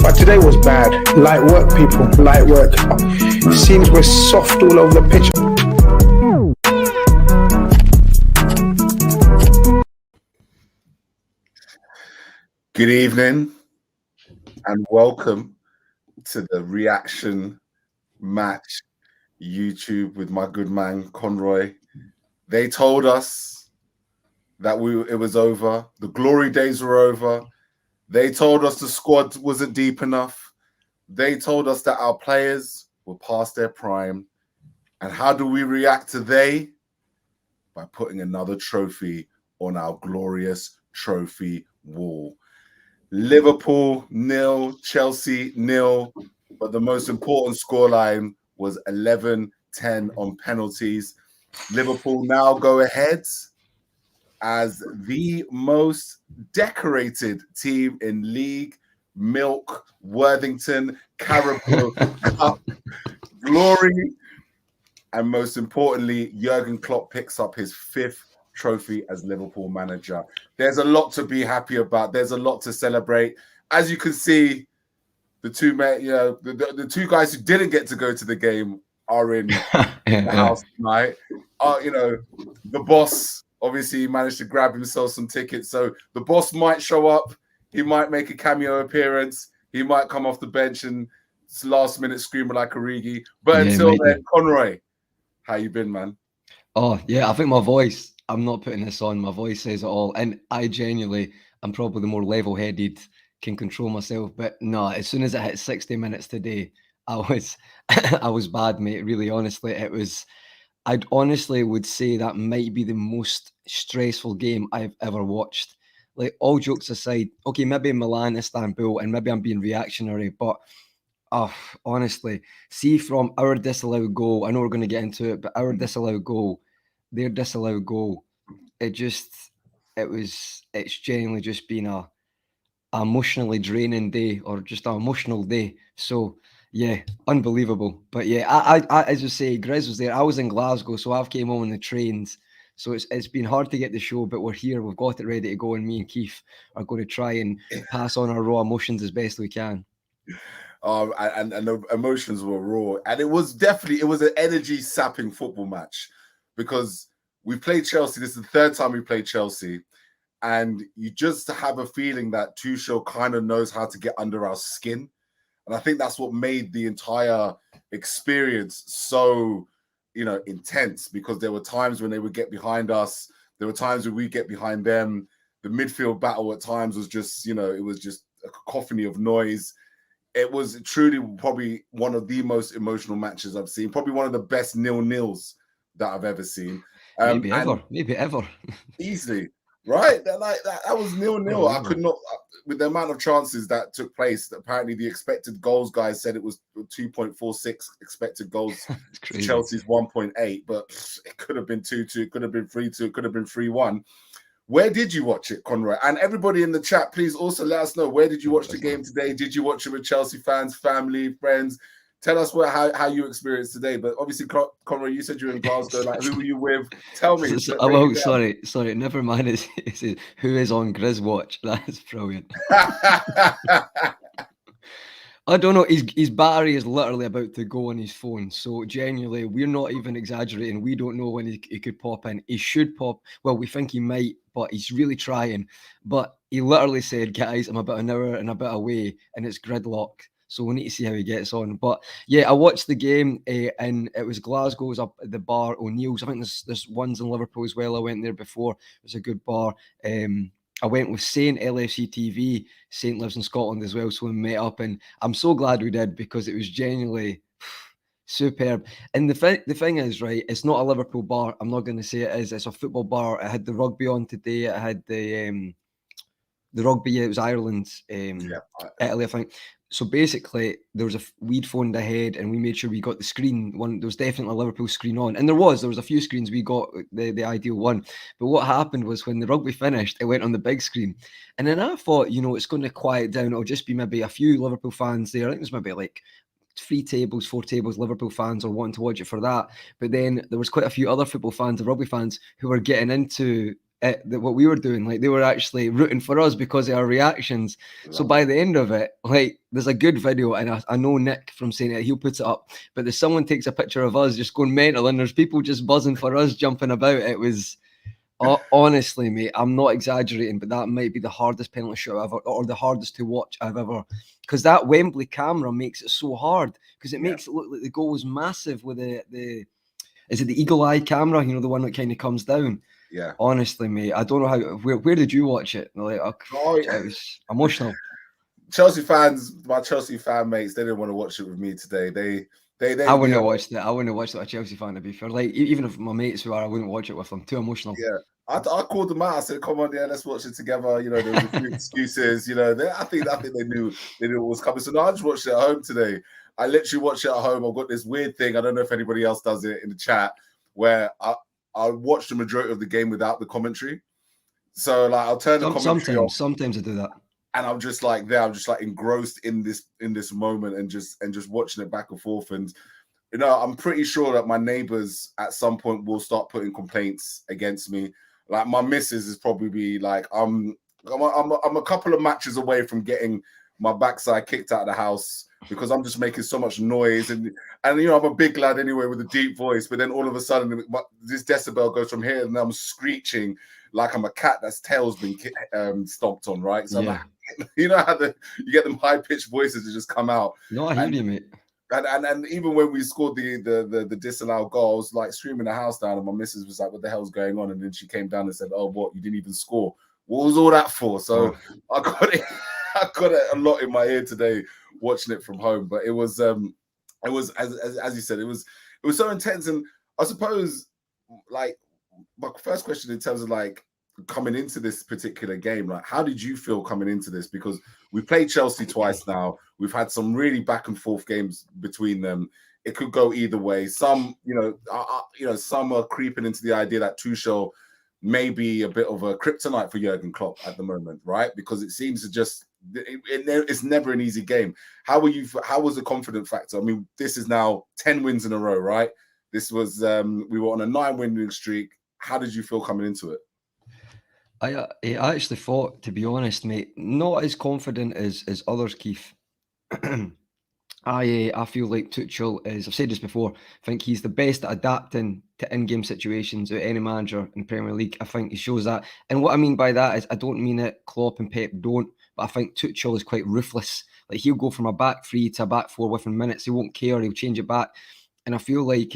But today was bad. Light work, people. Light work. Seems we're soft all over the pitch. Good evening and welcome to the reaction match YouTube with my good man Conroy. They told us that it was over. The glory days were over. They told us the squad wasn't deep enough. They told us that our players were past their prime. And how do we react to they? By putting another trophy on our glorious trophy wall. Liverpool 0, Chelsea 0, but the most important scoreline was 11-10 on penalties. Liverpool now go ahead as the most decorated team in league. Milk, Worthington, Carabao Cup, glory, and most importantly, Jurgen Klopp picks up his 5th trophy as Liverpool manager. There's a lot to be happy about. There's a lot to celebrate. As you can see, the two men, the two guys who didn't get to go to the game are in the house tonight. The boss obviously managed to grab himself some tickets, so the boss might show up. He might make a cameo appearance. He might come off the bench and last minute screaming like Origi. But until then, Conroy, how you been, man? Oh, yeah, I think my voice, I'm not putting this on, my voice says it all. And I genuinely, I'm probably the more level-headed, can control myself. But no, as soon as it hit 60 minutes today, I was bad, mate. Really, honestly, I'd honestly would say that might be the most stressful game I've ever watched. Like, all jokes aside, okay, maybe Milan, Istanbul, and maybe I'm being reactionary, but honestly, see from our disallowed goal, I know we're going to get into it, but our disallowed goal, their disallowed goal, it's genuinely just been a emotionally draining day, or just an emotional day. So yeah, unbelievable. But yeah, I as you say, Grizz was there. I was in Glasgow, so I've came home on the trains. So it's been hard to get the show, but we're here. We've got it ready to go, and me and Keith are going to try and pass on our raw emotions as best we can. And the emotions were raw, and it was an energy sapping football match, because we played Chelsea. This is the 3rd time we played Chelsea, and you just have a feeling that Tuchel kind of knows how to get under our skin, and I think that's what made the entire experience so intense, because there were times when they would get behind us, there were times when we get behind them. The midfield battle at times was just it was just a cacophony of noise. It was truly probably one of the most emotional matches I've seen. Probably one of the best 0-0s that I've ever seen. Maybe ever. Easily, right? That was 0-0. I could not, with the amount of chances that took place. Apparently, the expected goals guys said it was 2.46 expected goals to Chelsea's 1.8, but it could have been 2-2, it could have been 3-2, it could have been 3-1. Where did you watch it, Conroy? And everybody in the chat, please also let us know, where did you watch the game today? Did you watch it with Chelsea fans, family, friends? Tell us how you experienced today. But obviously, Conroy, you said you were in Glasgow. Like, who were you with? Tell me. Sorry. Never mind. It says, who is on Grizz Watch? That's brilliant. I don't know. His battery is literally about to go on his phone. So genuinely, we're not even exaggerating. We don't know when he could pop in. He should pop. Well, we think he might, but he's really trying. But he literally said, guys, I'm about an hour and a bit away, and it's gridlock. So we need to see how he gets on. But yeah, I watched the game, and it was Glasgow's up at the bar, O'Neill's. I think there's ones in Liverpool as well. I went there before. It was a good bar. I went with Saint, LFC TV. Saint lives in Scotland as well, so we met up, and I'm so glad we did, because it was genuinely superb. And the thing is, right, it's not a Liverpool bar. I'm not going to say it is. It's a football bar. It had the rugby on today. It had the rugby. It was Ireland, Italy, I think. So basically, we'd phoned ahead and we made sure we got the screen one. There was definitely a Liverpool screen on, and there was a few screens. We got the ideal one, but what happened was, when the rugby finished, it went on the big screen, and then I thought, it's going to quiet down. It'll just be maybe a few Liverpool fans there. I think there's maybe like 4 tables, Liverpool fans are wanting to watch it for that. But then there was quite a few other football fans, the rugby fans, who were getting into what we were doing. Like they were actually rooting for us because of our reactions. So by the end of it, like there's a good video, and I know Nick from saying it, he'll put it up. But there's someone takes a picture of us just going mental, and there's people just buzzing for us, jumping about. It was honestly, mate, I'm not exaggerating, but that might be the hardest penalty shot ever, or the hardest to watch I've ever. Because that Wembley camera makes it so hard, because it makes it look like the goal was massive with the is it the eagle eye camera? You know, the one that kind of comes down. Yeah. Honestly, mate, I don't know how. Where did you watch it? Like, it was emotional. Chelsea fans, my Chelsea fan mates, they didn't want to watch it with me today. I wouldn't have watched it. I wouldn't have watched it with a Chelsea fan, to be fair. Like, even if my mates who are, I wouldn't watch it with them. Too emotional. Yeah. I called them out. I said, "Come on, yeah, let's watch it together." You know, there was a few excuses. You know, I think they knew what was coming. So no, I just watched it at home today. I literally watched it at home. I've got this weird thing. I don't know if anybody else does it in the chat, where I watch the majority of the game without the commentary. So like, I'll turn the commentary off. Sometimes I do that, and I'm just like there. I'm just like engrossed in this moment and just watching it back and forth. And you know, I'm pretty sure that my neighbors at some point will start putting complaints against me. Like my missus is probably like, I'm a couple of matches away from getting my backside kicked out of the house because I'm just making so much noise. And you know, I'm a big lad anyway with a deep voice, but then all of a sudden this decibel goes from here and I'm screeching like I'm a cat that's tail's been stomped on, right? So yeah. Like, you know how you get them high-pitched voices that just come out. No, I hear you, mate. And even when we scored the disallowed goal, I was like screaming the house down, and my missus was like, "What the hell's going on?" And then she came down and said, "Oh, what? You didn't even score? What was all that for?" So I got it a lot in my ear today watching it from home. But it was as you said, it was so intense. And I suppose like my first question in terms of like coming into this particular game, like how did you feel coming into this? Because we played Chelsea twice now. We've had some really back and forth games between them. It could go either way. Some, some are creeping into the idea that Tuchel may be a bit of a kryptonite for Jurgen Klopp at the moment, right? Because it seems to just it's never an easy game. How was the confidence factor? I mean, this is now 10 wins in a row, right? This was we were on a 9-win streak. How did you feel coming into it? I actually thought, to be honest, mate, not as confident as others, Keith. I feel like Tuchel is, I've said this before, I think he's the best at adapting to in-game situations of any manager in the Premier League. I think he shows that. And what I mean by that is I don't mean that Klopp and Pep don't, but I think Tuchel is quite ruthless. Like he'll go from a back three to a back four within minutes. He won't care. He'll change it back. And I feel like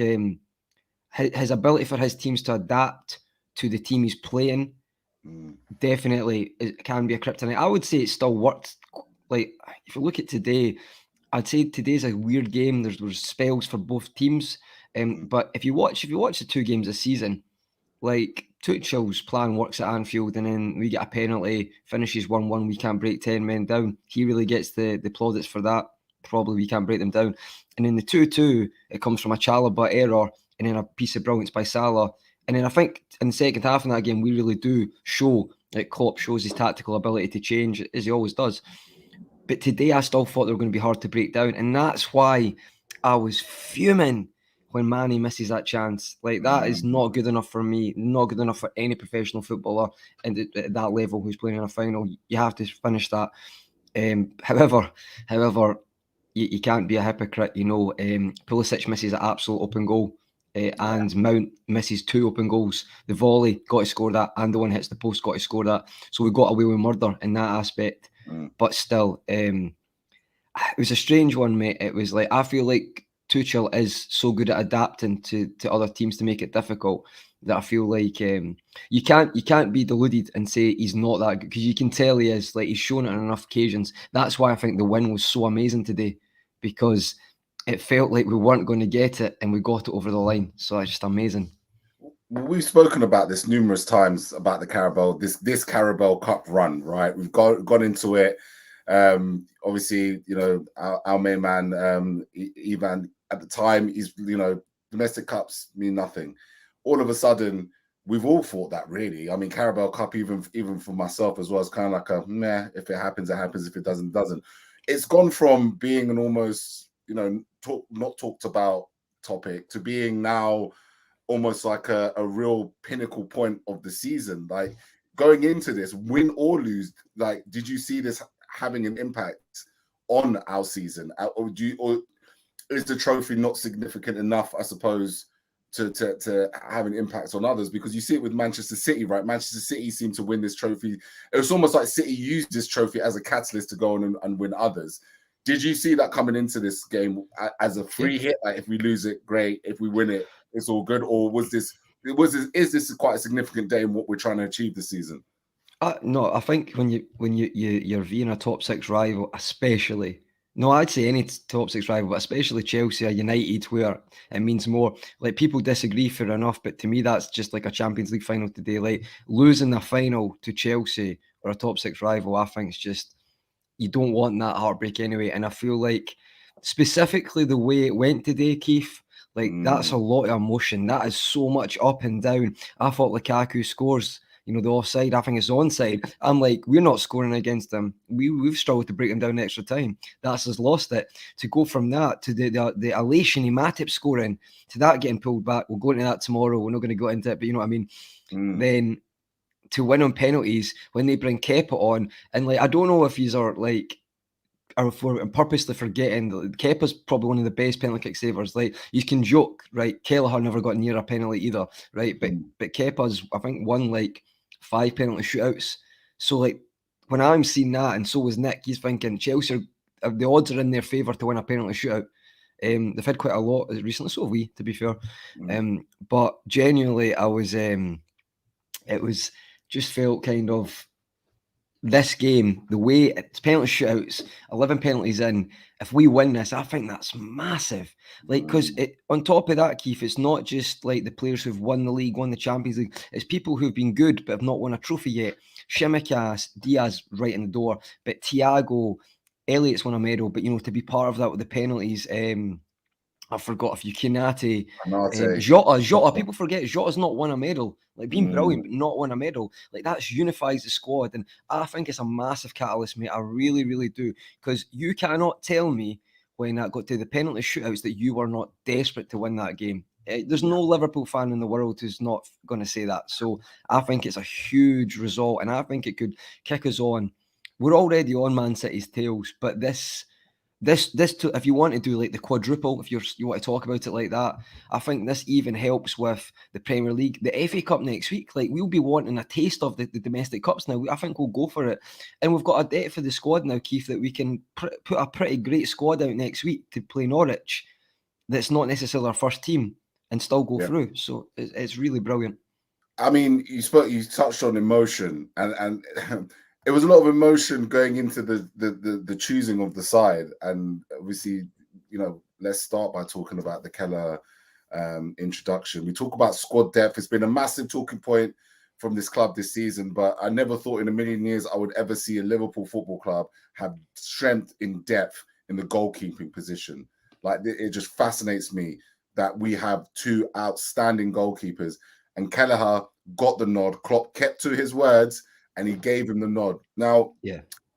his ability for his teams to adapt to the team he's playing definitely it can be a kryptonite. I would say it still worked. Like if you look at today, I'd say today's a weird game. There's spells for both teams, but if you watch the two games this season, like Tuchel's plan works at Anfield, and then we get a penalty, finishes 1-1. We can't break 10 men down. He really gets the plaudits for that. Probably we can't break them down. And in the 2-2, it comes from a Chalobah error, and then a piece of brilliance by Salah. And then I think in the second half of that game, we really do show that Klopp shows his tactical ability to change, as he always does. But today, I still thought they were going to be hard to break down. And that's why I was fuming when Manny misses that chance. Like, that is not good enough for me, not good enough for any professional footballer at that level who's playing in a final. You have to finish that. However, you can't be a hypocrite. You know, Pulisic misses an absolute open goal. And Mount misses 2 open goals. The volley, got to score that, and the one hits the post, got to score that. So we got away with murder in that aspect. But still, it was a strange one, mate. It was like, I feel like Tuchel is so good at adapting to other teams to make it difficult that I feel like you can't be deluded and say he's not that good, because you can tell he is. Like, he's shown it on enough occasions. That's why I think the win was so amazing today, because it felt like we weren't going to get it and we got it over the line. So it's just amazing. We've spoken about this numerous times about the Carabao, this Carabao Cup run, right? We've gone into it. Obviously, you know, our main man, Ivan, at the time, he's, you know, domestic cups mean nothing. All of a sudden, we've all thought that, really. I mean, Carabao Cup, even for myself as well, is kind of like a meh. If it happens, it happens. If it doesn't, it doesn't. It's gone from being an almost, you know, not talked about topic to being now almost like a real pinnacle point of the season. Like going into this, win or lose, like did you see this having an impact on our season, or is the trophy not significant enough, I suppose, to have an impact on others? Because you see it with Manchester City, right? Manchester City seemed to win this trophy. It was almost like City used this trophy as a catalyst to go on and win others. Did you see that coming into this game as a free hit? Like if we lose it, great. If we win it, it's all good. Or is this quite a significant day in what we're trying to achieve this season? No, I think when you're viewing a top six rival, especially. No, I'd say any top six rival, but especially Chelsea or United, where it means more. Like people disagree, fair enough, but to me that's just like a Champions League final today. Like losing the final to Chelsea or a top six rival, I think it's just you don't want that heartbreak anyway. And I feel like specifically the way it went today, Keith, like that's a lot of emotion. That is so much up and down. I thought Lukaku scores, the offside, I think it's onside. I'm like, we're not scoring against them. We've struggled to break them down extra time. That's us lost it. To go from that to the elation in Matip scoring, to that getting pulled back, we'll go into that tomorrow. We're not going to go into it, but you know what I mean? Then to win on penalties when they bring Kepa on, and like I don't know if these are like or if we're purposely forgetting that Kepa's probably one of the best penalty kick savers. Like you can joke, right? Kelleher never got near a penalty either, right? But Kepa's I think won like 5 penalty shootouts. So like when I'm seeing that, and so was Nick, he's thinking Chelsea the odds are in their favour to win a penalty shootout. They've had quite a lot recently, so have we, to be fair. But genuinely, I was it was just felt kind of this game, the way it's penalty shootouts, 11 penalties in. If we win this, I think that's massive. Like, because on top of that, Keith, it's not just like the players who've won the league, won the Champions League. It's people who've been good but have not won a trophy yet. Shimikas, Diaz right in the door, but Thiago, Elliott's won a medal. But to be part of that with the penalties, I forgot a few. Kinate, Jota. People forget Jota's not won a medal. Like being brilliant, but not won a medal. Like that unifies the squad, and I think it's a massive catalyst, mate. I really, really do, because you cannot tell me when that got to the penalty shootouts that you were not desperate to win that game. There's no Liverpool fan in the world who's not going to say that. So I think it's a huge result, and I think it could kick us on. We're already on Man City's tails, but this if you want to do like the quadruple, if you want to talk about it like that, I think this even helps with the Premier League, the FA Cup next week. Like we'll be wanting a taste of the domestic cups now. I think we'll go for it, and we've got a depth for the squad now, Keith, that we can put a pretty great squad out next week to play Norwich. That's not necessarily our first team and still go through. So it's really brilliant. I mean, you touched on emotion, and it was a lot of emotion going into the choosing of the side. And obviously, let's start by talking about the Kelleher introduction. We talk about squad depth. It's been a massive talking point from this club this season, but I never thought in a million years I would ever see a Liverpool Football Club have strength in depth in the goalkeeping position. Like it just fascinates me that we have two outstanding goalkeepers, and Kelleher got the nod. Klopp kept to his words, and he gave him the nod. Now,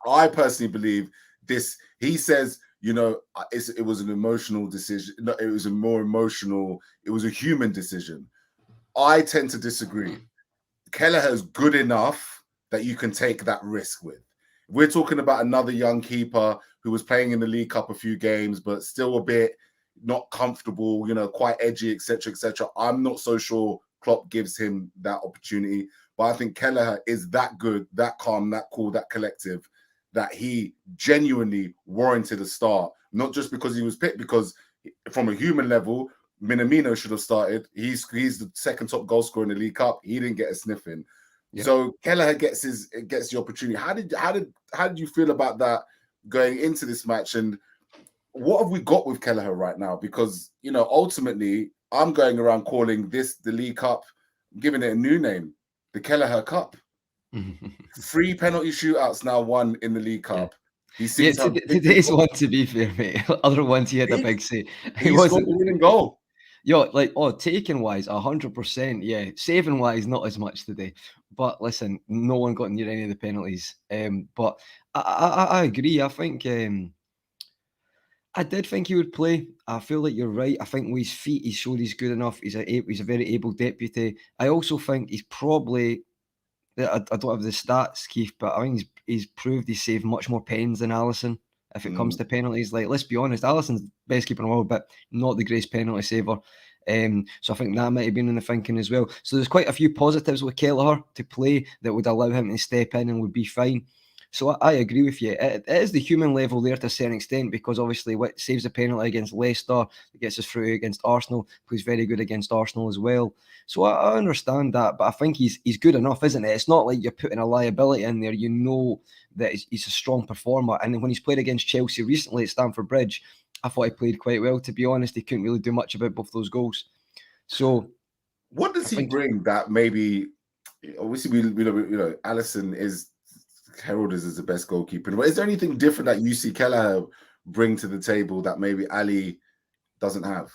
I personally believe this. He says, it was an emotional decision. No, it was a more emotional. It was a human decision. I tend to disagree. Kelleher is good enough that you can take that risk with. We're talking about another young keeper who was playing in the League Cup a few games, but still a bit not comfortable, quite edgy, etc., etc. I'm not so sure Klopp gives him that opportunity. But I think Kelleher is that good, that calm, that cool, that collective, that he genuinely warranted a start. Not just because he was picked, because from a human level, Minamino should have started. He's the second top goal scorer in the League Cup. He didn't get a sniff in. Yeah. So Kelleher gets the opportunity. How did you feel about that going into this match? And what have we got with Kelleher right now? Because ultimately, I'm going around calling this the League Cup, giving it a new name. The Kelleher Cup. 3 penalty shootouts now won in the League Cup. He seems today's one, to be fair, mate. Other ones he had a big say. He wasn't the winning goal. Taking wise, 100%. Yeah, saving wise, not as much today. But listen, no one got near any of the penalties. But I agree. I think I did think he would play. I feel like you're right. I think with his feet, he showed he's good enough. He's a very able deputy. I also think he's probably. I don't have the stats, Keith, but I think he's proved he's saved much more pens than Alisson. If it comes to penalties, like let's be honest, Alisson's best keeper in the world, but not the greatest penalty saver. So I think that might have been in the thinking as well. So there's quite a few positives with Kelleher to play that would allow him to step in and would be fine. So I agree with you. It is the human level there to a certain extent, because obviously what saves a penalty against Leicester, it gets us through against Arsenal, plays very good against Arsenal as well. So I understand that, but I think he's good enough, isn't it? It's not like you're putting a liability in there. You know that he's a strong performer. And when he's played against Chelsea recently at Stamford Bridge, I thought he played quite well, to be honest. He couldn't really do much about both those goals. So what does he bring that maybe, obviously, we know Alisson is heralded as the best goalkeeper, but is there anything different that you see Kelleher bring to the table that maybe Ali doesn't have?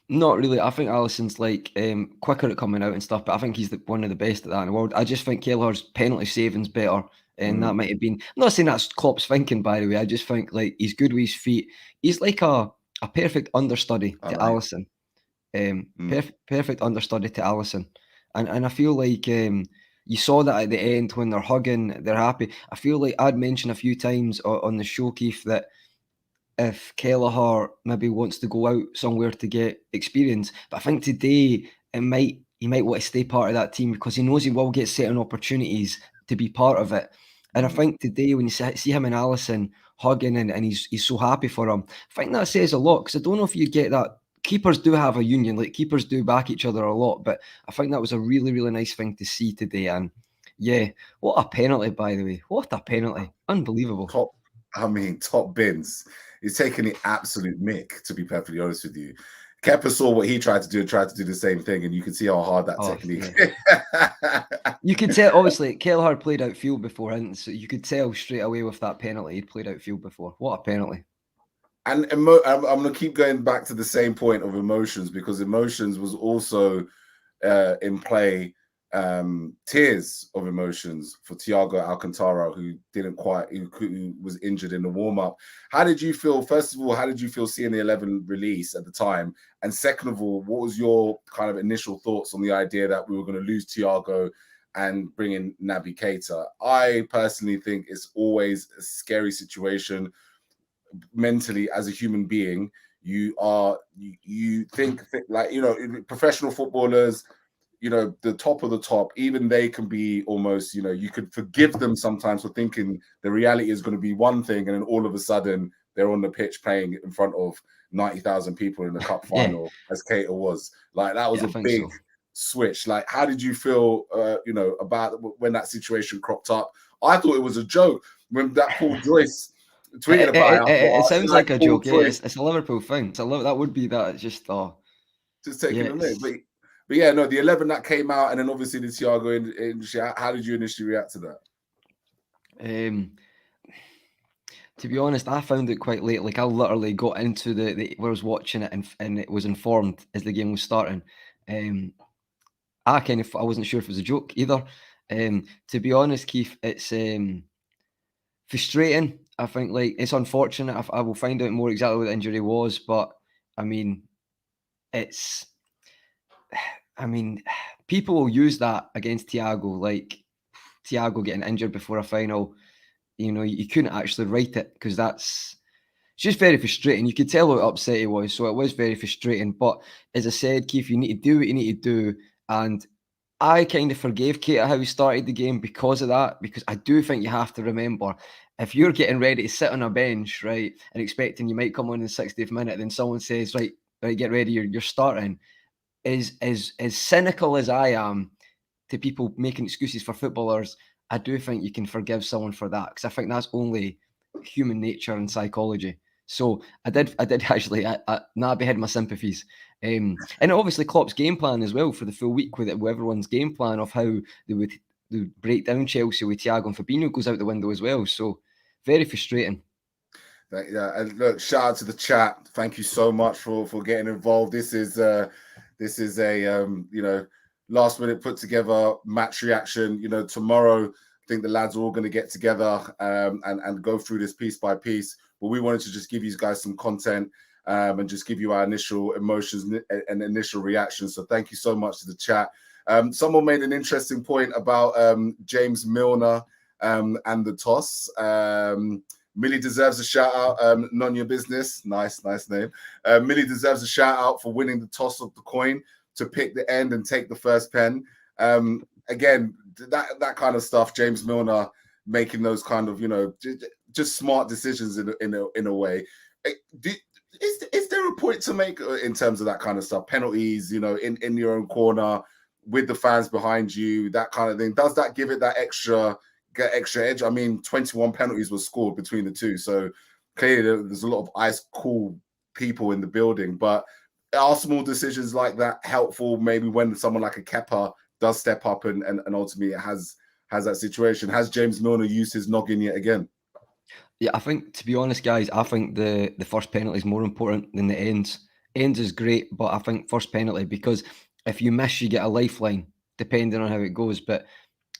Not really. I think Alisson's like quicker at coming out and stuff, but I think he's one of the best at that in the world. I just think Kelleher's penalty saving's better, and that might have been. I'm not saying that's Klopp's thinking, by the way. I just think like he's good with his feet. He's like a perfect understudy to Alisson. Perfect understudy to Alisson, and I feel like you saw that at the end when they're hugging, they're happy. I feel like I'd mentioned a few times on the show, Keith, that if Kelleher maybe wants to go out somewhere to get experience, but I think today he might want to stay part of that team because he knows he will get certain opportunities to be part of it. And I think today when you see him and Alisson hugging and he's so happy for him, I think that says a lot, because I don't know if you get that. Keepers do have a union, like keepers do back each other a lot, but I think that was a really, really nice thing to see today. And yeah, what a penalty, by the way. What a penalty. Unbelievable. Top bins. He's taking the absolute mick, to be perfectly honest with you. Kepa saw what he tried to do the same thing, and you can see how hard that technique. Yeah. You could tell, obviously, Kelleher played outfield before, and so you could tell straight away with that penalty he'd played outfield before. What a penalty! And I'm going to keep going back to the same point of emotions, because emotions was also in play. Tears of emotions for Thiago Alcantara, who was injured in the warm-up. How did you feel? First of all, how did you feel seeing the 11 release at the time? And second of all, what was your kind of initial thoughts on the idea that we were going to lose Thiago and bring in Naby Keita? I personally think it's always a scary situation mentally as a human being. You think like, professional footballers, the top of the top, even they can be almost, you could forgive them sometimes for thinking the reality is going to be one thing, and then all of a sudden they're on the pitch playing in front of 90,000 people in the cup final, as Keita was. Like, that was a big switch. Like, how did you feel, about when that situation cropped up? I thought it was a joke when that Paul Joyce tweeted about it. It sounds like a joke. Yeah, it's a Liverpool thing. that would be that. It's just taking a minute. But yeah, no, the 11 that came out, and then obviously the Thiago injury. How did you initially react to that? To be honest, I found it quite late. Like, I literally got into where I was watching it, and it was informed as the game was starting. I wasn't sure if it was a joke either. To be honest, Keith, it's frustrating. I think, like, it's unfortunate. I will find out more exactly what the injury was, but I mean, people will use that against Thiago, like Thiago getting injured before a final. You couldn't actually write it, because it's just very frustrating. You could tell how upset he was, so it was very frustrating. But as I said, Keith, you need to do what you need to do, and I kind of forgave Keita how he started the game because of that, because I do think you have to remember, if you're getting ready to sit on a bench, right, and expecting you might come on in the 60th minute, then someone says, right, get ready, you're starting. As cynical as I am to people making excuses for footballers, I do think you can forgive someone for that, because I think that's only human nature and psychology. So I did actually. Naby had my sympathies, and obviously Klopp's game plan as well for the full week, with everyone's game plan of how they would break down Chelsea with Thiago and Fabinho goes out the window as well. So very frustrating. Yeah, and look, shout out to the chat. Thank you so much for getting involved. This is a last minute put together match reaction. Tomorrow think the lads are all going to get together and go through this piece by piece. But we wanted to just give you guys some content and just give you our initial emotions and initial reactions. So thank you so much to the chat. Someone made an interesting point about James Milner and the toss. Millie deserves a shout out. None your business. Nice name. Millie deserves a shout out for winning the toss of the coin to pick the end and take the first pen. Again, that kind of stuff. James Milner making those kind of, just smart decisions in a way. Is there a point to make in terms of that kind of stuff? Penalties, in your own corner with the fans behind you, that kind of thing. Does that give it that extra edge? I mean, 21 penalties were scored between the two, so clearly there's a lot of ice cool people in the building. But are small decisions like that helpful? Maybe when someone like a Kepa does step up and ultimately has that situation. Has James Milner used his noggin yet again? Yeah, I think, to be honest, guys, I think the first penalty is more important than the ends. Ends is great, but I think first penalty, because if you miss, you get a lifeline, depending on how it goes. But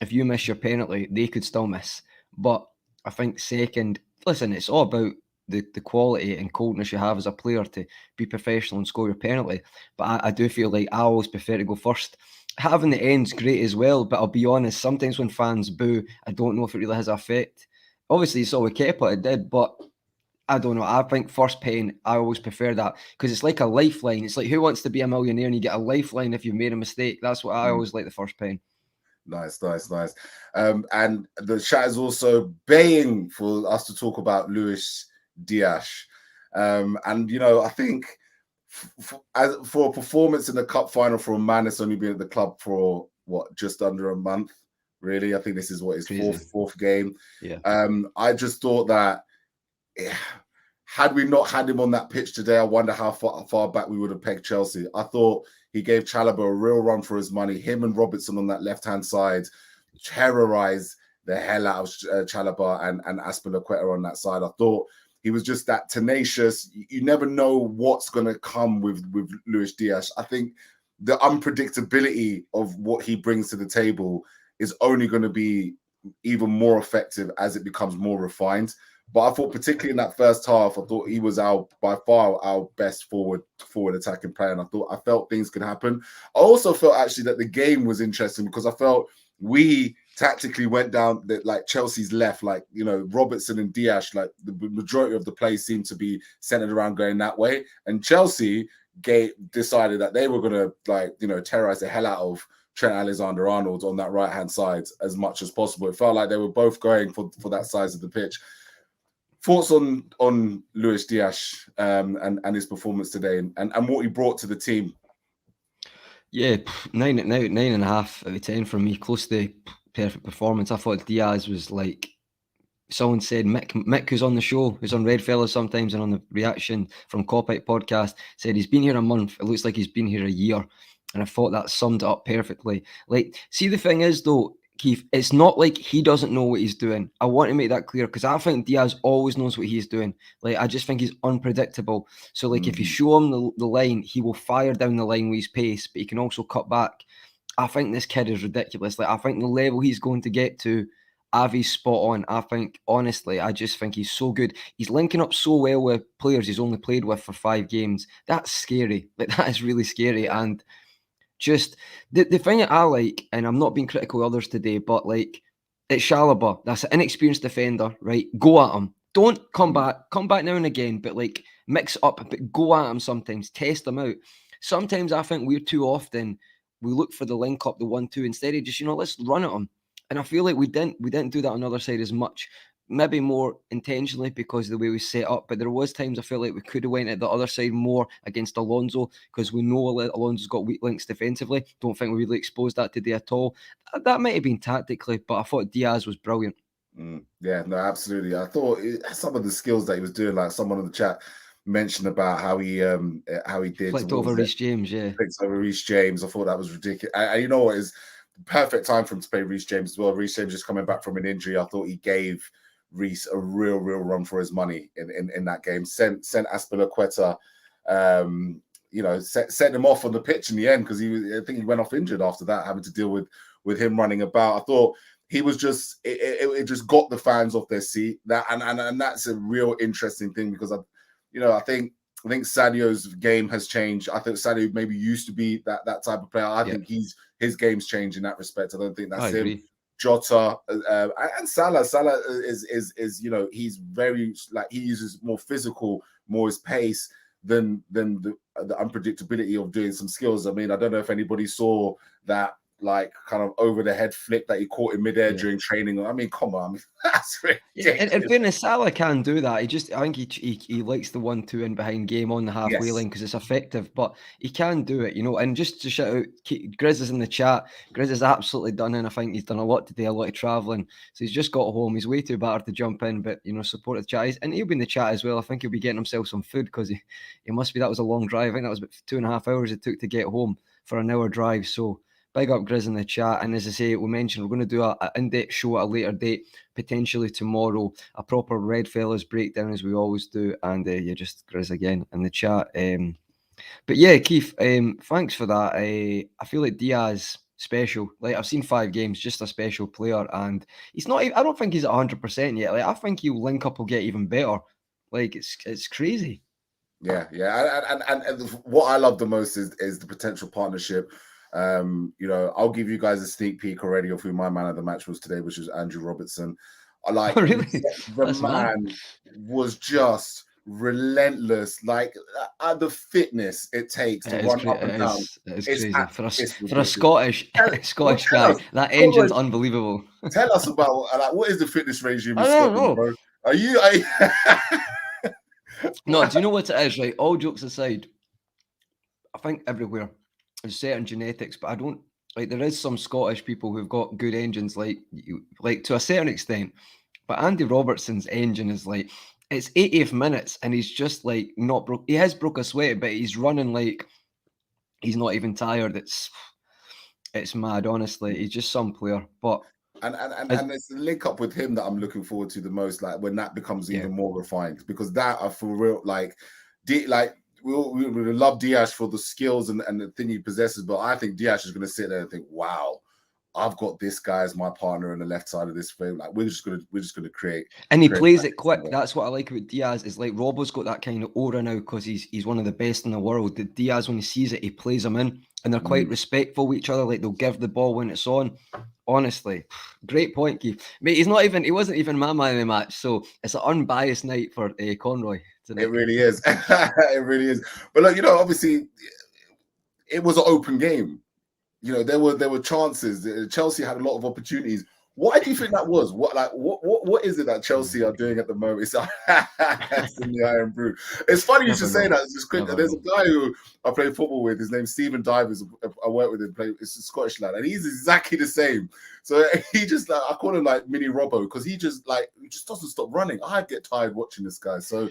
if you miss your penalty, they could still miss. But I think second, listen, it's all about the quality and coldness you have as a player to be professional and score your penalty. But I do feel like I always prefer to go first. Having the end's great as well, but I'll be honest, sometimes when fans boo, I don't know if it really has an effect. Obviously, you saw with Kepa, it did, but I don't know. I think first pen, I always prefer that because it's like a lifeline. It's like, who wants to be a millionaire and you get a lifeline if you've made a mistake? That's what I always like, the first pen. Nice. And the chat is also baying for us to talk about Luis Diaz. And, I think for a performance in the cup final for a man that's only been at the club for, just under a month, really? I think this is his fourth game. Yeah. I just thought that had we not had him on that pitch today, I wonder how far back we would have pegged Chelsea. I thought he gave Chalobah a real run for his money. Him and Robertson on that left-hand side terrorized the hell out of Chalobah and Azpilicueta on that side. I thought he was just that tenacious. You never know what's going to come with Luis Diaz. I think the unpredictability of what he brings to the table is only going to be even more effective as it becomes more refined. But I thought, particularly in that first half, I thought he was by far our best forward attacking player. And I felt things could happen. I also felt actually that the game was interesting because I felt we tactically went down Chelsea's left, Robertson and Diaz, like the majority of the play seemed to be centered around going that way. And Chelsea decided that they were going to terrorize the hell out of Trent Alexander-Arnold on that right-hand side as much as possible. It felt like they were both going for that size of the pitch. Thoughts on Luis Diaz and his performance today and what he brought to the team? Yeah, 9.5 out of 10 for me. Close to perfect performance. I thought Diaz was like, someone said, Mick who's on the show, who's on Redfellas sometimes and on the reaction from Copite podcast, said he's been here a month. It looks like he's been here a year. And I thought that summed it up perfectly. See, the thing is, though, Keith, it's not like he doesn't know what he's doing. I want to make that clear because I think Diaz always knows what he's doing. I just think he's unpredictable. So, if you show him the line, he will fire down the line with his pace, but he can also cut back. I think this kid is ridiculous. I think the level he's going to get to, Avi's spot on. I think, honestly, I just think he's so good. He's linking up so well with players he's only played with for 5 games. That's scary. That is really scary. And just the thing that I like, and I'm not being critical of others today, but it's Chalobah. That's an inexperienced defender, right? Go at him. Don't come back now and again, but mix it up, but go at him sometimes, test him out. Sometimes I think we look for the link up, the 1-2, instead of just, let's run at him. And I feel like we didn't do that on the other side as much. Maybe more intentionally because of the way we set up, but there was times I felt like we could have went at the other side more against Alonso because we know Alonso's got weak links defensively. Don't think we really exposed that today at all. That might have been tactically, but I thought Diaz was brilliant. Yeah, no, absolutely. I thought some of the skills that he was doing, like someone in the chat mentioned about how he did flicked over Reece James. Flicked over Reece James. I thought that was ridiculous. And you know what, is perfect time for him to play Reece James as well. Reece James just coming back from an injury. I thought he gave Reece a real run for his money in that game. Sent Azpilicueta, set him off on the pitch in the end because I think he went off injured after that, having to deal with him running about. I thought he was just it just got the fans off their seat. That and that's a real interesting thing because I think Sadio's game has changed. I think Sadio maybe used to be that type of player. I think his game's changed in that respect. I don't think that's him. Jota and Salah. Salah is he's very he uses more physical, more his pace than the unpredictability of doing some skills. I mean, I don't know if anybody saw that kind of over the head flick that he caught in midair during training. I mean, come on, that's ridiculous. In fairness, Salah can do that. I think he likes the 1-2 in behind game on the halfway line because it's effective, but he can do it, And just to shout out, Grizz is in the chat. Grizz is absolutely done, and I think he's done a lot today, a lot of travelling. So he's just got home. He's way too battered to jump in, but support the chat. And he'll be in the chat as well. I think he'll be getting himself some food because he must be. That was a long drive. I think that was about 2.5 hours it took to get home for an hour drive. So big up Grizz in the chat. And as I say, we mentioned we're going to do an in-depth show at a later date, potentially tomorrow, a proper Redfellas breakdown as we always do. And just Grizz again in the chat. But yeah, Keith, thanks for that. I feel like Diaz special. Like I've seen 5 games, just a special player, and he's not. I don't think he's at 100% yet. Like I think he'll link up, will get even better. Like it's crazy. Yeah, and what I love the most is the potential partnership. I'll give you guys a sneak peek already of who my man of the match was today, which was Andrew Robertson. Really? The man was just relentless. The fitness it takes to run up and down. It's crazy for a Scottish guy. That engine's unbelievable. Tell us about what is the fitness regime in Scotland, know. Bro? Are you? No, do you know what it is? Right, all jokes aside, I think everywhere there's certain genetics, but I don't there is some Scottish people who've got good engines, like to a certain extent. But Andy Robertson's engine is it's 80th minutes, and he's just not broke. He has broke a sweat, but he's running he's not even tired. It's mad, honestly. He's just some player, but. And it's the link up with him that I'm looking forward to the most, when that becomes even more refined, because that I feel real we love Diaz for the skills and the thing he possesses, but I think Diaz is going to sit there and think, wow, I've got this guy as my partner on the left side of this frame. We're just gonna create. And he plays it quick. That's what I like about Diaz. Is Robbo's got that kind of aura now because he's one of the best in the world. The Diaz, when he sees it, he plays them in, and they're quite respectful of each other. They'll give the ball when it's on. Honestly, great point, Keith. Mate, he wasn't even my man in the match, so it's an unbiased night for Conroy tonight. It really is. It really is. But look, obviously, it was an open game. There were chances. Chelsea had a lot of opportunities. Why do you think that was? What is it that Chelsea are doing at the moment? It's in the Iron Brew. It's funny you should say that. It's just quick. There's a guy who I play football with. His name's Stephen Divers. I work with him. It's a Scottish lad, and he's exactly the same. So he just I call him Mini Robbo because he just doesn't stop running. I get tired watching this guy. So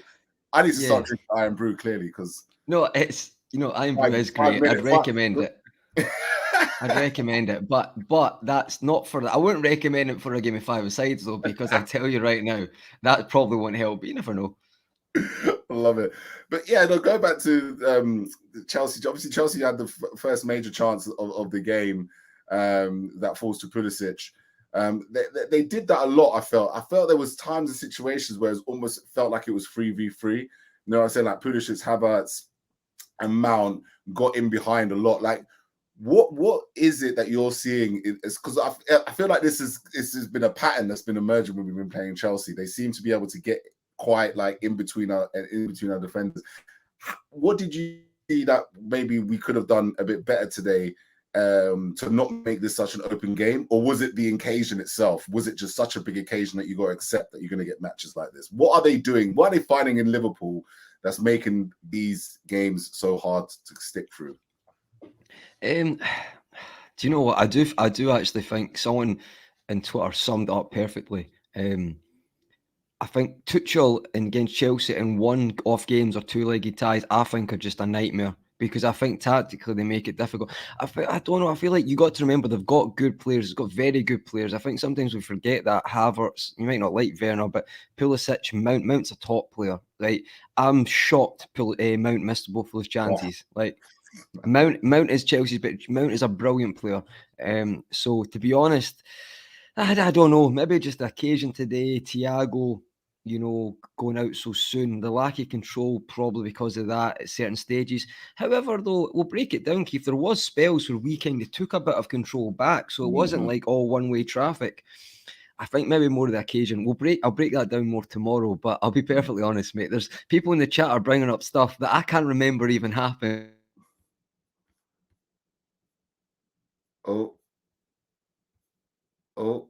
I need to start drinking Iron Brew clearly because it's Iron Brew is great. I'd recommend it. I'd recommend it, but that's not for that. I wouldn't recommend it for a game of 5-a-sides though, because I tell you right now, that probably won't help. But you never know. I love it. But yeah, go back to Chelsea. Obviously, Chelsea had the first major chance of the game that falls to Pulisic. They did that a lot. I felt there was times and situations where it almost felt like it was 3v3. You know what I'm saying? Pulisic, Havertz, and Mount got in behind a lot. What is it that you're seeing? Is because I feel like this has been a pattern that's been emerging when we've been playing Chelsea. They seem to be able to get quite in between our defenders. What did you see that maybe we could have done a bit better today to not make this such an open game? Or was it the occasion itself? Was it just such a big occasion that you got to accept that you're going to get matches like this? What are they doing? What are they finding in Liverpool that's making these games so hard to stick through? Do you know what? I do actually think someone in Twitter summed it up perfectly. I think Tuchel against Chelsea in one-off games or two-legged ties, I think are just a nightmare because I think tactically they make it difficult. I don't know. I feel like you got to remember they've got good players. They've got very good players. I think sometimes we forget that. Havertz, you might not like Werner, but Pulisic, Mount's a top player. Right? I'm shocked Mount missed both of those chances. Yeah. Mount is Chelsea's, but Mount is a brilliant player. So to be honest, I don't know. Maybe just the occasion today. Thiago, going out so soon. The lack of control, probably because of that at certain stages. However, though, we'll break it down, Keith. There was spells where we kind of took a bit of control back, so it wasn't like all one-way traffic. I think maybe more of the occasion. I'll break that down more tomorrow. But I'll be perfectly honest, mate. There's people in the chat are bringing up stuff that I can't remember even happened. Oh,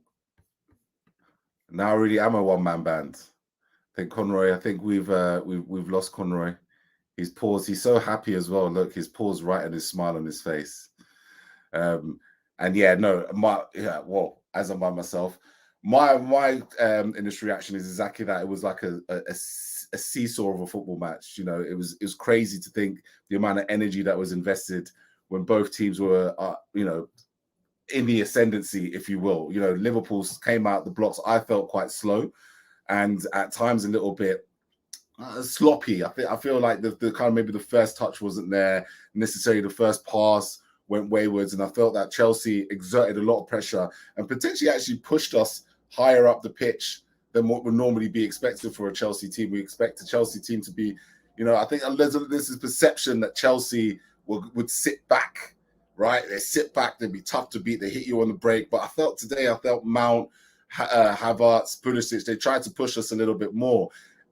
now really am a one-man band. I think Conroy. I think we've lost Conroy. He's paused. He's so happy as well. Look, his pause right and his smile on his face. And yeah, no, well, as I'm by myself, my initial reaction is exactly that. It was like a seesaw of a football match. It was crazy to think the amount of energy that was invested when both teams were, in the ascendancy, if you will. Liverpool came out the blocks. I felt quite slow, and at times a little bit sloppy. I feel like the kind of maybe the first touch wasn't there necessarily. The first pass went waywards, and I felt that Chelsea exerted a lot of pressure and potentially actually pushed us higher up the pitch than what would normally be expected for a Chelsea team. We expect a Chelsea team to be, I think there's this perception that Chelsea would sit back, right? They sit back, they'd be tough to beat, they hit you on the break. But I felt Mount, Havertz, Pulisic, they tried to push us a little bit more.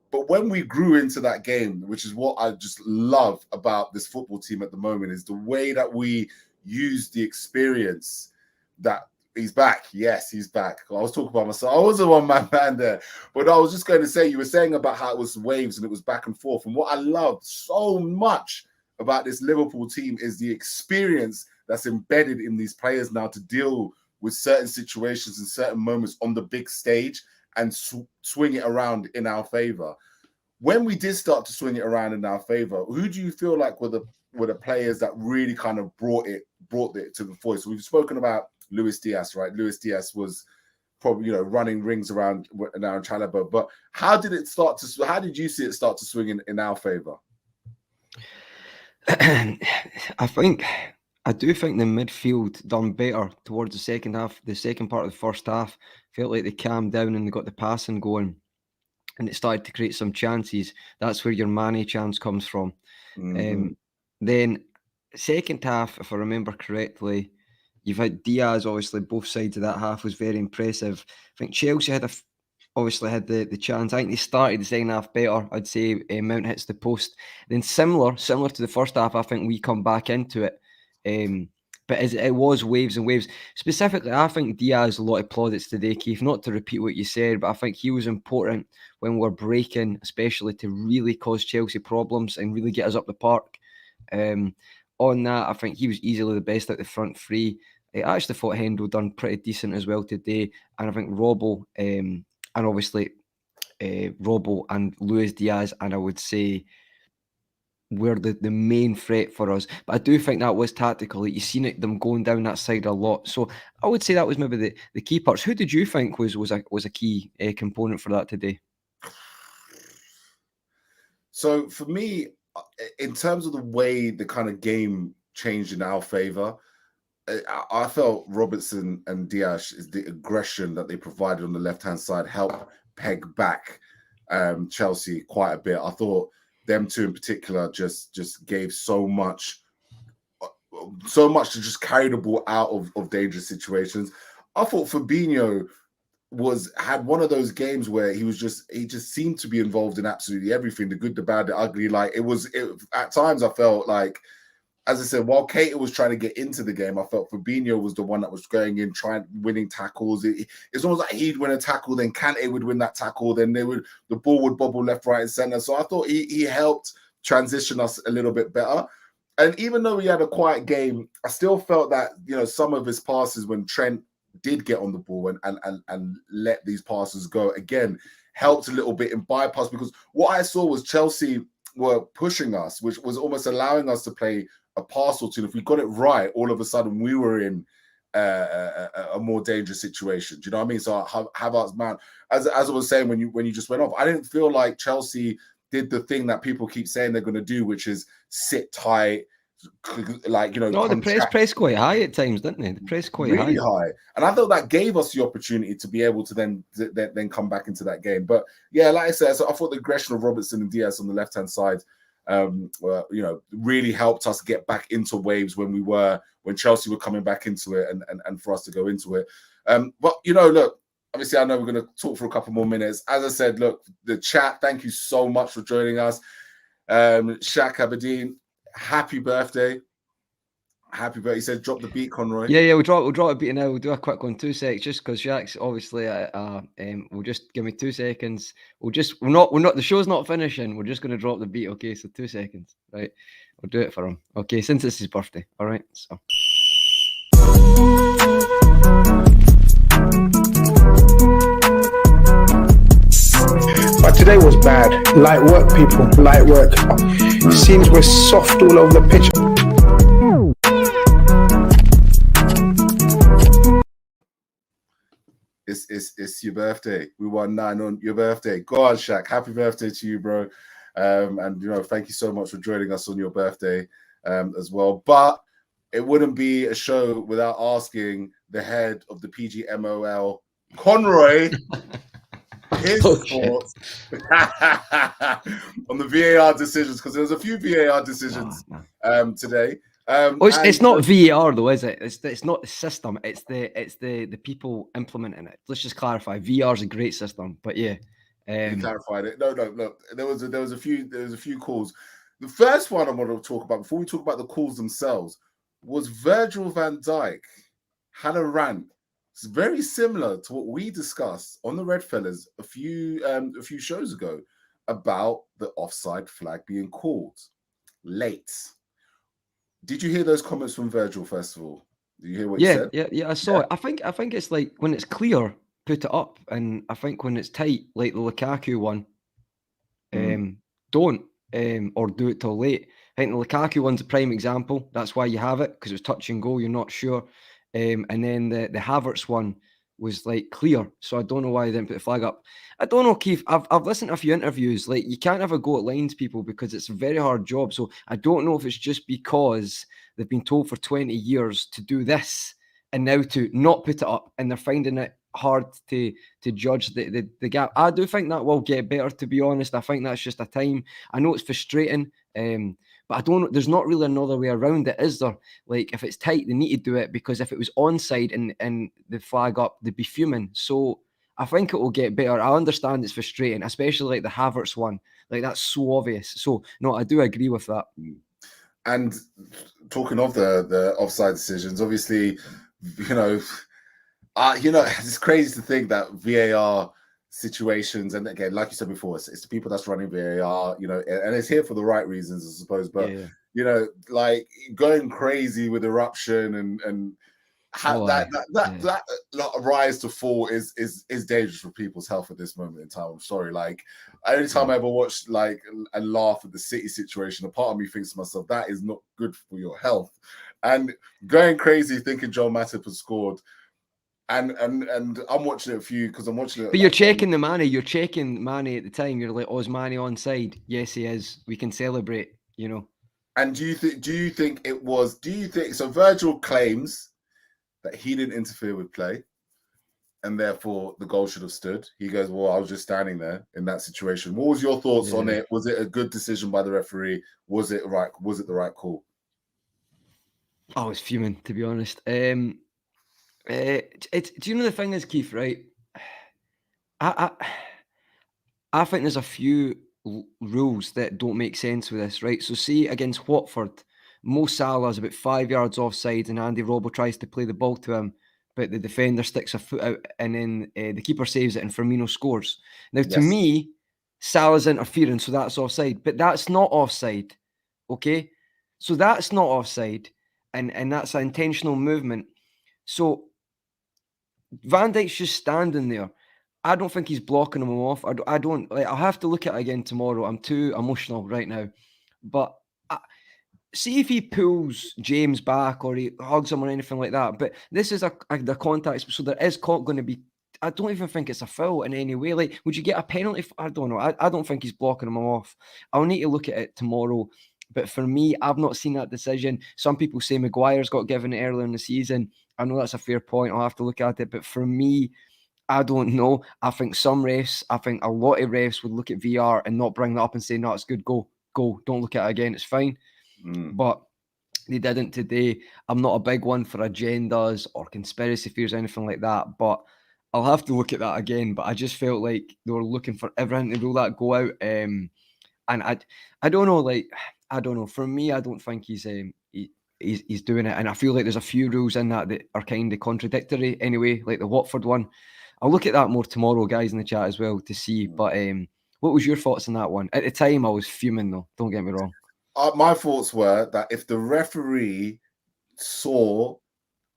But when we grew into that game, which is what I just love about this football team at the moment, is the way that we use the experience that he's back. Yes, he's back. I was talking about myself. I was a one-man band there. But I was just going to say, you were saying about how it was waves and it was back and forth. And what I loved so much about this Liverpool team is the experience that's embedded in these players now to deal with certain situations and certain moments on the big stage and swing it around in our favor. When we did start to swing it around in our favor, who do you feel like were the players that really kind of brought it to the fore? So we've spoken about Luis Diaz, right? Luis Diaz was probably running rings around Chalobah. But how did you see it start to swing in our favor? I do think the midfield done better towards the second half. The second part of the first half felt like they calmed down and they got the passing going, and it started to create some chances. That's where your Mane chance comes from. Then second half, if I remember correctly, you've had Diaz. Obviously, both sides of that half was very impressive. I think Chelsea obviously had the chance. I think they started the second half better. I'd say Mount hits the post. Then similar to the first half, I think we come back into it. But it was waves and waves. Specifically, I think Diaz a lot of plaudits today, Keith. Not to repeat what you said, but I think he was important when we're breaking, especially to really cause Chelsea problems and really get us up the park. On that, I think he was easily the best out the front three. I actually thought Hendo done pretty decent as well today, and I think Robbo, and obviously Robbo and Luis Diaz, and I would say were the main threat for us. But I do think that was tactical. You've seen them going down that side a lot. So I would say that was maybe the key parts. Who did you think was a key component for that today? So for me, in terms of the way the kind of game changed in our favor, I felt Robertson and Diaz, the aggression that they provided on the left-hand side helped peg back Chelsea quite a bit. I thought them two in particular just gave so much to just carry the ball out of dangerous situations. I thought Fabinho had one of those games where he just seemed to be involved in absolutely everything, the good, the bad, the ugly. Like at times I felt like, as I said, while Keita was trying to get into the game, I felt Fabinho was the one that was going in, winning tackles. It's almost like he'd win a tackle, then Kante would win that tackle, then the ball would bobble left, right, and center. So I thought he helped transition us a little bit better. And even though he had a quiet game, I still felt that some of his passes when Trent did get on the ball and let these passes go again helped a little bit in bypass, because what I saw was Chelsea were pushing us, which was almost allowing us to play a pass or two. If we got it right, all of a sudden we were in a more dangerous situation. Do you know what I mean? So Havertz, Mount, as I was saying when you just went off, I didn't feel like Chelsea did the thing that people keep saying they're going to do, which is sit tight, like, you know, No, the press quite high at times, didn't they? The press quite really high. And I thought that gave us the opportunity to be able to then come back into that game. But yeah, like I said, so I thought the aggression of Robertson and Diaz on the left-hand side, you know, really helped us get back into waves when Chelsea were coming back into it and for us to go into it. But, you know, look, obviously, I know we're going to talk for a couple more minutes. As I said, look, the chat, thank you so much for joining us. Shaq Aberdeen, happy birthday. Happy birthday. He said, drop the beat, Conroy. Yeah, we'll drop a beat now. We'll do a quick one, 2 seconds, just because Shaq's obviously, we'll just give me 2 seconds. We're not, the show's not finishing. We're just going to drop the beat, okay? So 2 seconds, right? We'll do it for him. Okay, since it's his birthday, all right? So. But today was bad. Light work, people. Light work. Seems we're soft all over the pitch. It's your birthday. We won 9 on your birthday. Go on, Shaq. Happy birthday to you, bro. And, you know, thank you so much for joining us on your birthday as well. But it wouldn't be a show without asking the head of the PGMOL, Conroy, his thoughts on the VAR decisions, because there was a few VAR decisions today. It's not VAR though, is it? It's not the system. It's the people implementing it. Let's just clarify. VAR is a great system, but yeah, you clarified it. No. Look, there was a few calls. The first one I want to talk about before we talk about the calls themselves was Virgil van Dijk had a rant. It's very similar to what we discussed on the Redfellas a few shows ago about the offside flag being called late. Did you hear those comments from Virgil, first of all? Did you hear what he said? Yeah, I saw it. I think it's like when it's clear, put it up. And I think when it's tight, like the Lukaku one, don't or do it till late. I think the Lukaku one's a prime example. That's why you have it, because it was touch and go, you're not sure. And then the Havertz one was like clear. So I don't know why they didn't put the flag up. I don't know, Keith. I've listened to a few interviews. Like, you can't have a go at lines, people, because it's a very hard job. So I don't know if it's just because they've been told for 20 years to do this and now to not put it up, and they're finding it hard to judge the gap. I do think that will get better, to be honest. I think that's just a time. I know it's frustrating, but I don't. There's not really another way around it, is there? Like, if it's tight, they need to do it, because if it was onside and the flag up, they'd be fuming. So I think it will get better. I understand it's frustrating, especially like the Havertz one. Like, that's so obvious. So no, I do agree with that. And talking of the offside decisions, obviously, you know, it's crazy to think that VAR situations, and again, like you said before, it's the people that's running VAR, you know, and it's here for the right reasons, I suppose. But you know, like going crazy with eruption and that rise to fall is dangerous for people's health at this moment in time. I'm sorry. Like, every time I ever watch like and laugh at the City situation, a part of me thinks to myself, that is not good for your health. And going crazy thinking Joe Matip has scored. And I'm watching it a few because I'm watching it. But you're checking the Mane. You're checking Mane at the time. You're like, oh, is Mane onside? Yes, he is. We can celebrate, you know. And do you think so? Virgil claims that he didn't interfere with play, and therefore the goal should have stood. He goes, well, I was just standing there in that situation. What was your thoughts on it? Was it a good decision by the referee? Was it right? Was it the right call? I was fuming, to be honest. Do you know the thing is, Keith, right? I think there's a few rules that don't make sense with this, right? So see, against Watford, Mo Salah's about 5 yards offside and Andy Robbo tries to play the ball to him, but the defender sticks a foot out and then the keeper saves it and Firmino scores. Now, to me, Salah's interfering, so that's offside, but that's not offside, okay? So that's not offside, and that's an intentional movement. So Van Dijk's just standing there. I don't think he's blocking him off. I don't. Like, I'll have to look at it again tomorrow. I'm too emotional right now. But see if he pulls James back or he hugs him or anything like that. But this is the contact, so there is going to be. I don't even think it's a foul in any way. Like, would you get a penalty? I don't know. I don't think he's blocking him off. I'll need to look at it tomorrow. But for me, I've not seen that decision. Some people say Maguire's got given it earlier in the season. I know that's a fair point. I'll have to look at it. But for me, I don't know. I think a lot of refs would look at VR and not bring that up and say, no, it's good, go. Don't look at it again, it's fine. But they didn't today. I'm not a big one for agendas or conspiracy theories or anything like that, but I'll have to look at that again. But I just felt like they were looking for everything to rule that go out. And I don't know, like, I don't know. For me, I don't think he's doing it. And I feel like there's a few rules in that are kind of contradictory anyway, like the Watford one. I'll look at that more tomorrow, guys, in the chat as well to see. But what was your thoughts on that one? At the time, I was fuming, though. Don't get me wrong. My thoughts were that if the referee saw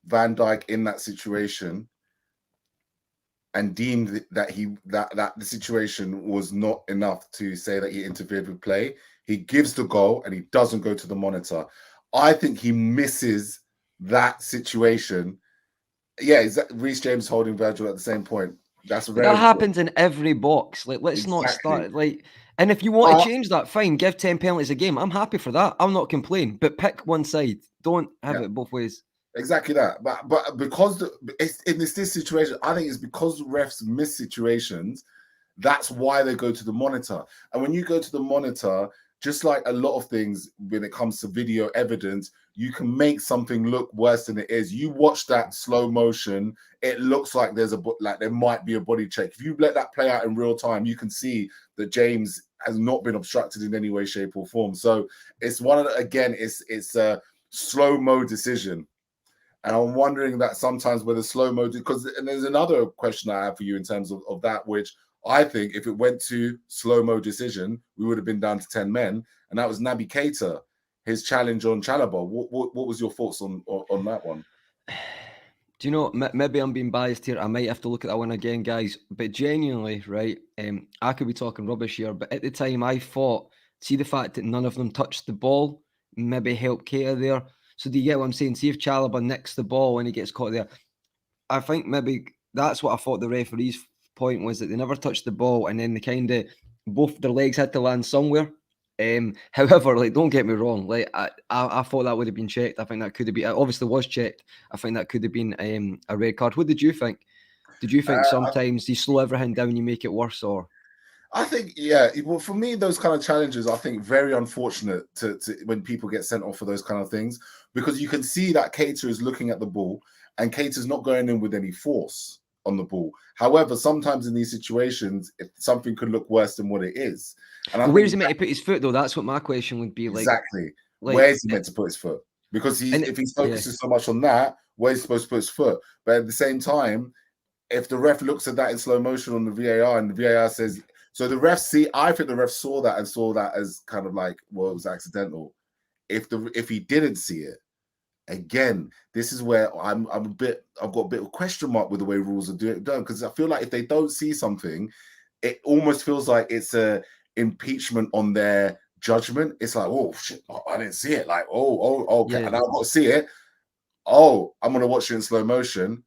Van Dijk in that situation and deemed that the situation was not enough to say that he interfered with play, he gives the goal and he doesn't go to the monitor. I think he misses that situation. Yeah, is that Reece James holding Virgil at the same point? That happens in every box. Like, let's not start like. And if you want to change that, fine. Give 10 penalties a game. I'm happy for that. I'm not complaining. But pick one side. Don't have it both ways. Exactly that. But because in this situation, I think it's because the refs miss situations. That's why they go to the monitor. And when you go to the monitor, just like a lot of things when it comes to video evidence, you can make something look worse than it is. You watch that slow motion, it looks like there might be a body check. If you let that play out in real time, you can see that James has not been obstructed in any way, shape, or form. So it's it's a slow-mo decision. And I'm wondering that sometimes with a slow-mo, and there's another question I have for you in terms of that, which I think if it went to slow-mo decision, we would have been down to 10 men. And that was Naby Keita, his challenge on Chalobah. What was your thoughts on that one? Do you know, maybe I'm being biased here. I might have to look at that one again, guys. But genuinely, right, I could be talking rubbish here, but at the time I thought, see the fact that none of them touched the ball, maybe help Keita there. So do you get what I'm saying? See if Chalobah nicks the ball when he gets caught there. I think maybe that's what I thought the referee's point was, that they never touched the ball and then they kind of, both their legs had to land somewhere. However, like, don't get me wrong, like I thought that would have been checked. I think that could have been, obviously was checked. I think that could have been a red card. What did you think? Did you think sometimes you slow everything down, you make it worse, or? I think, yeah. Well, for me, those kind of challenges, I think, very unfortunate to when people get sent off for those kind of things, because you can see that Keita is looking at the ball and Keita's not going in with any force on the ball. However, sometimes in these situations, something could look worse than what it is. And where is he meant to put his foot, though? That's what my question would be. Exactly. Where is he meant to put his foot? Because if he's focusing so much on that, where is he supposed to put his foot? But at the same time, if the ref looks at that in slow motion on the VAR and the VAR says, so the refs I think the ref saw that as kind of like, well, it was accidental. If he didn't see it, again, this is where I've got a bit of a question mark with the way rules are done, because I feel like if they don't see something, it almost feels like it's a impeachment on their judgment. It's like, oh shit, I didn't see it. Like, okay, and I've got to see it. Oh, I'm gonna watch it in slow motion.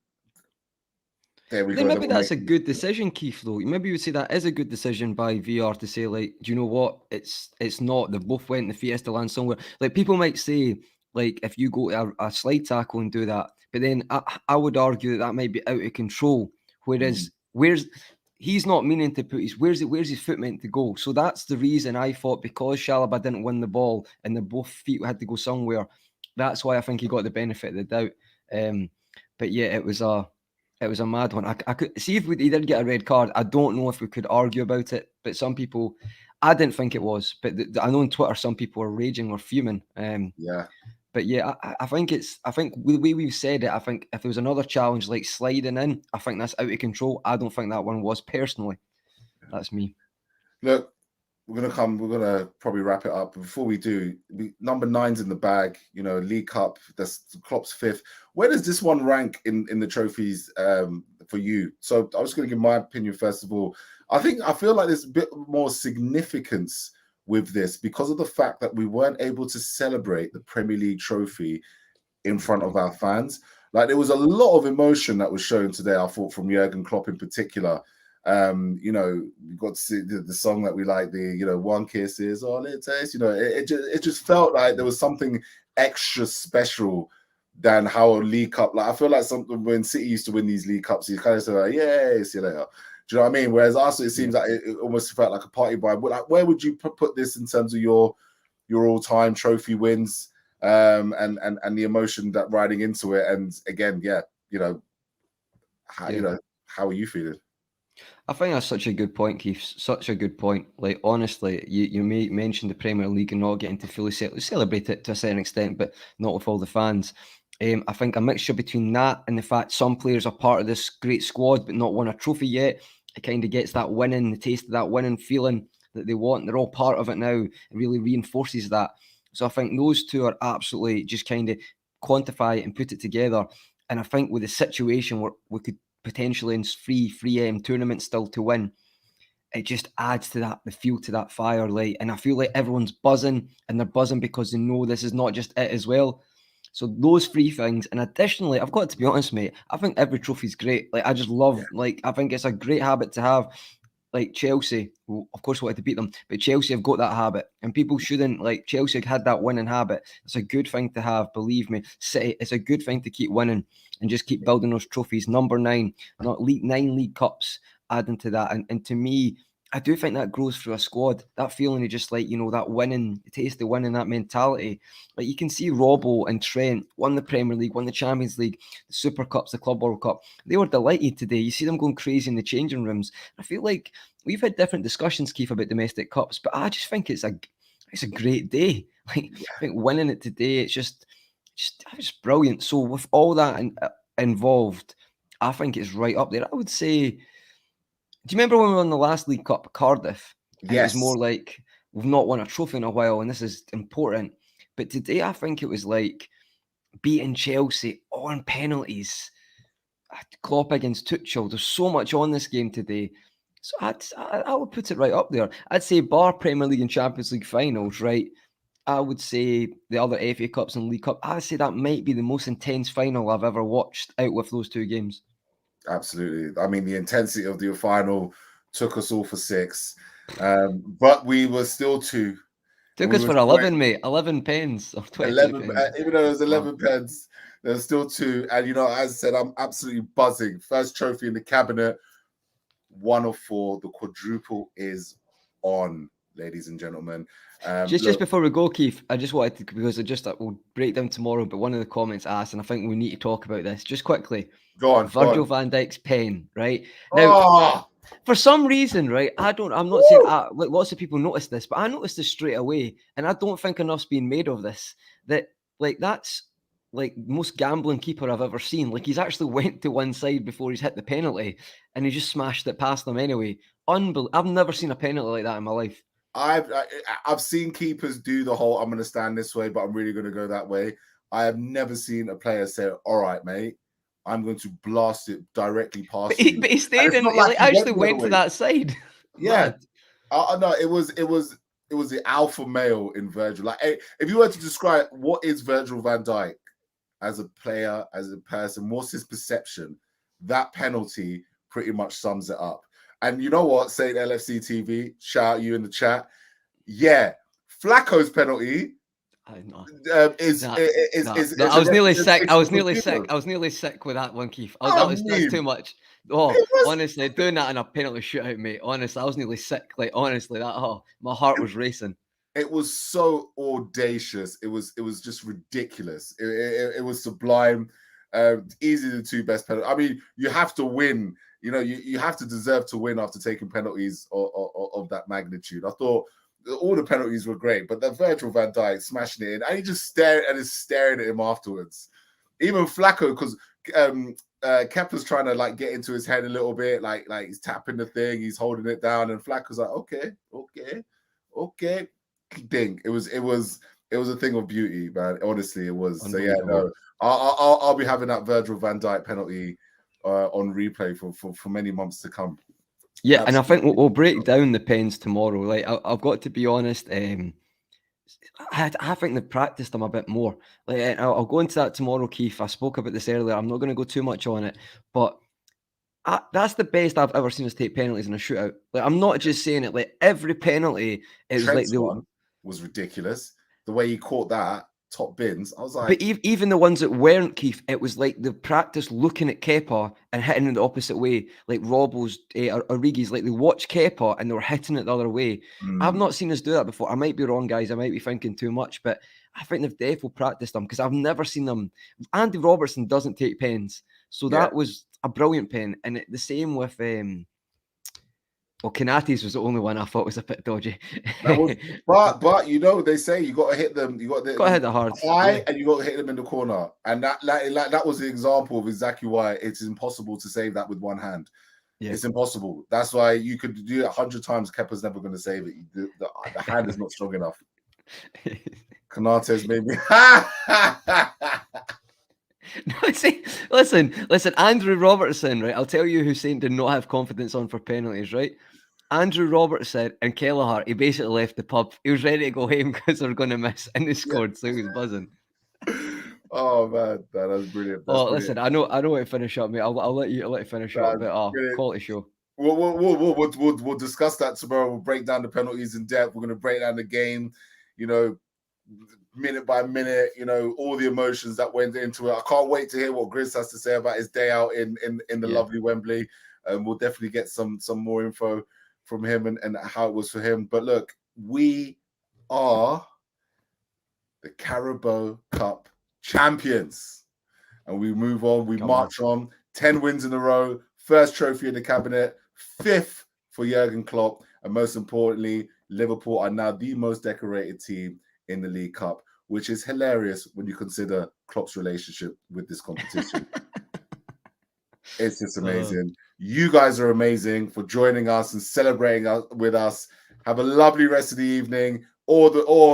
There we go. Maybe that's a good decision, Keith, though. Maybe you would say that is a good decision by VR to say, like, do you know what? It's not. They both went in the Fiesta land somewhere. Like, people might say, like, if you go to a slide tackle and do that, but then I would argue that might be out of control. Whereas, he's not meaning to put where's his foot meant to go? So that's the reason I thought, because Chalobah didn't win the ball and the both feet had to go somewhere. That's why I think he got the benefit of the doubt. But yeah, it was a mad one. I could see if he did get a red card. I don't know if we could argue about it, but some people, I didn't think it was. But I know on Twitter some people are raging or fuming. But yeah, I think the way we've said it, I think if there was another challenge like sliding in, I think that's out of control. I don't think that one was, personally. That's me. Look, we're gonna probably wrap it up. But before we do, number 9's in the bag. You know, League Cup. That's Klopp's 5th. Where does this one rank in the trophies for you? So I was going to give my opinion first of all. I feel like there's a bit more significance with this because of the fact that we weren't able to celebrate the Premier League trophy in front of our fans. Like, there was a lot of emotion that was shown today, I thought, from Jurgen Klopp in particular. You know, we got to see the song that we like, the, you know, one kiss is all it takes. You know, it just felt like there was something extra special than how a League Cup. Like I feel like something when City used to win these League Cups, you kind of say like, "Yeah, see you later." Do you know what I mean? Whereas Arsenal, it seems like it almost felt like a party vibe. But like, where would you put this in terms of your all-time trophy wins, and the emotion that riding into it? And again, yeah, you know, how are you feeling? I think that's such a good point, Keith. Such a good point. Like honestly, you may mention the Premier League and not getting to fully celebrate it to a certain extent, but not with all the fans. I think a mixture between that and the fact some players are part of this great squad but not won a trophy yet, it kind of gets that winning, the taste of that winning feeling that they want. They're all part of it now. It really reinforces that. So I think those two are absolutely just kind of quantify it and put it together. And I think with the situation where we could potentially in free tournaments still to win, it just adds to that, the fuel to that fire, like, and I feel like everyone's buzzing, and they're buzzing because they know this is not just it as well. So those three things, and additionally, I've got to be honest, mate, I think every trophy's great. Like I just love, like I think it's a great habit to have. Like Chelsea, who of course wanted to beat them, but Chelsea have got that habit, and people shouldn't, like Chelsea had that winning habit. It's a good thing to have, believe me. City, it's a good thing to keep winning and just keep building those trophies. Number 9, not league 9 League Cups, adding to that, and to me, I do think that grows through a squad. That feeling of just like, you know, that winning, the taste of winning, that mentality. Like you can see Robbo and Trent won the Premier League, won the Champions League, the Super Cups, the Club World Cup. They were delighted today. You see them going crazy in the changing rooms. I feel like we've had different discussions, Keith, about domestic cups, but I just think it's a great day. Like I think winning it today, it's just brilliant. So with all that involved, I think it's right up there. I would say, do you remember when we won the last League Cup, Cardiff? And it was more like, we've not won a trophy in a while, and this is important. But today, I think it was like beating Chelsea on penalties. Klopp against Tuchel. There's so much on this game today. So I would put it right up there. I'd say bar Premier League and Champions League finals, right? I would say the other FA Cups and League Cup, I'd say that might be the most intense final I've ever watched out with those two games. Absolutely. I mean, the intensity of the final took us all for 6, but we were still 2. Took us for 11, mate. 11 pence or 11 pence. even though it was 11 pence, there's still 2. And you know, as I said, I'm absolutely buzzing. First trophy in the cabinet, 1 of 4. The quadruple is on, ladies and gentlemen. Just before we go, Keith, I just wanted to, because we'll break down tomorrow, but one of the comments asked, and I think we need to talk about this just quickly. Go on. Virgil van Dijk's pen, right? Now, for some reason, right, I'm not saying lots of people noticed this, but I noticed this straight away, and I don't think enough's been made of this. That, like, that's like most gambling keeper I've ever seen. Like, he's actually went to one side before he's hit the penalty, and he just smashed it past them anyway. I've never seen a penalty like that in my life. I've seen keepers do the whole, I'm going to stand this way, but I'm really going to go that way. I have never seen a player say, all right, mate, I'm going to blast it directly past you. But he stayed in, he actually went to that side. Yeah. No, it was the alpha male in Virgil. Like, if you were to describe what is Virgil van Dijk as a player, as a person, what's his perception, that penalty pretty much sums it up. And you know what, Saint LFC TV, shout out you in the chat. Yeah, Flacco's penalty I was nearly sick. I was nearly sick with that one, Keith. That's too much. Honestly, doing that in a penalty shootout, mate. Honestly, I was nearly sick. Like, honestly, my heart was racing. It was so audacious. It was just ridiculous. It was sublime. Easily the 2 best penalties. I mean, you have to win. You know, you have to deserve to win after taking penalties of that magnitude. I thought all the penalties were great, but the Virgil van Dijk smashing it in, and he just staring at him afterwards. Even Flacco, because Kepa's trying to like get into his head a little bit, like he's tapping the thing, he's holding it down, and Flacco's like, okay, ding. It was a thing of beauty, man. Honestly, it was. So yeah, no, I'll be having that Virgil van Dijk penalty on replay for many months to come. Yeah, absolutely. And I think we'll break down the pens tomorrow. Like, I've got to be honest, I think they've practiced them a bit more. Like, I'll go into that tomorrow, Keith. I spoke about this earlier. I'm not going to go too much on it, but That's the best I've ever seen us take penalties in a shootout. Like, I'm not just saying it. Like, every penalty, it was Trent's like one was ridiculous. The way he caught that top bins, I was like, but even the ones that weren't, Keith, it was like the practice looking at Kepa and hitting it the opposite way, like Robbo's or Origi's. Like, they watched Kepa and they were hitting it the other way. I've not seen us do that before. I might be wrong, guys. I might be thinking too much, but I think they've definitely practiced them because I've never seen them. Andy Robertson doesn't take pens, so that was a brilliant pen. And the same with well, Kanate's was the only one I thought was a bit dodgy. that was, but you know, they say you got to hit them. You got to hit the hard high, and you got to hit them in the corner. And that was the example of exactly why it's impossible to save that with one hand. Yeah. It's impossible. That's why you could do it 100 times. Kepa's never going to save it. The hand is not strong enough. Kanate's maybe. No, see, listen, Andrew Robertson, right? I'll tell you who Saint did not have confidence on for penalties, right? Andrew Robertson and Kelleher, he basically left the pub. He was ready to go home because they were going to miss, and they scored, so he was buzzing. Oh man, that's brilliant. That's brilliant. Listen, I know what to finish up, mate. I'll let you finish up, but quality show. We'll discuss that tomorrow. We'll break down the penalties in depth. We're going to break down the game, you know, minute by minute, you know, all the emotions that went into it. I can't wait to hear what Grizz has to say about his day out in the lovely Wembley. We'll definitely get some more info from him and how it was for him. But look, we are the Carabao Cup champions, and we move on. We march on. 10 wins in a row, first trophy in the cabinet, 5th for Jurgen Klopp, and most importantly, Liverpool are now the most decorated team in the League Cup, which is hilarious when you consider Klopp's relationship with this competition. It's just amazing. You guys are amazing for joining us and celebrating with us. Have a lovely rest of the evening or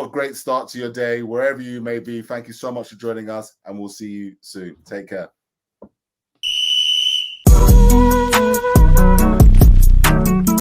a great start to your day, wherever you may be. Thank you so much for joining us, and we'll see you soon. Take care.